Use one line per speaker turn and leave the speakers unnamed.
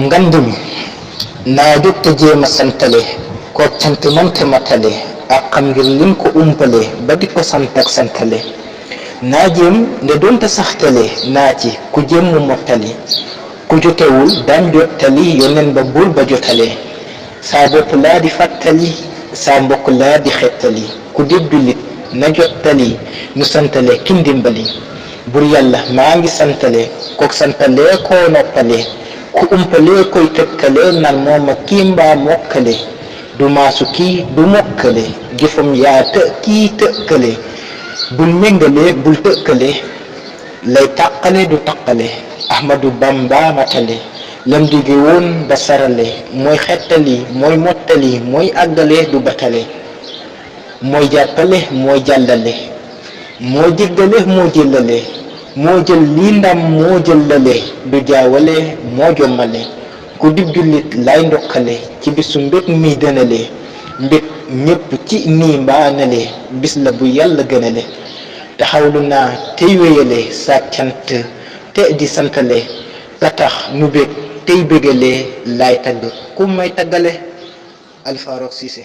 ngandumi naa jóg te jéem a santale ko cant mënte matale ak xam ngir lim ko umpale ba di ko sant ak santale naa jéem ne doonte saxtale naa ci ku jéem mu mottali ku jotewul daan jottali yoneen ba buur ba jotale saa bopp laa di fàttali saa mbokk laa di xettali ku dib jullit na jottali nu santale ki ndimbali bur yàlla maa ngi santale kook santalee koo noppale ku umpalee koy tëkkale nan mooma kii mbaa mokkale du maasu kii du mokkale jëfam yaa kii tëkkale bul méngale bul tëkkale lay tàqale du taqale ahmadu bamba matale lam dige woon ba sarale mooy xettali mooy mottali mooy àggale du batale mooy jàppale mooy jàllale moo jéggale moo jëllale moo jël lii ndam moo jëllale du jaawale moo jommale ku dib jullit lay ndokkale ci bisu mbég mi dënale mbég ñépp ci nii mbaanale bis la bu yàlla gënale taxawlu naa tey wéyale sa cant te di santale ka tax nu bég tey bégalee laay tagg ku may taggale Alpha Rock Cissé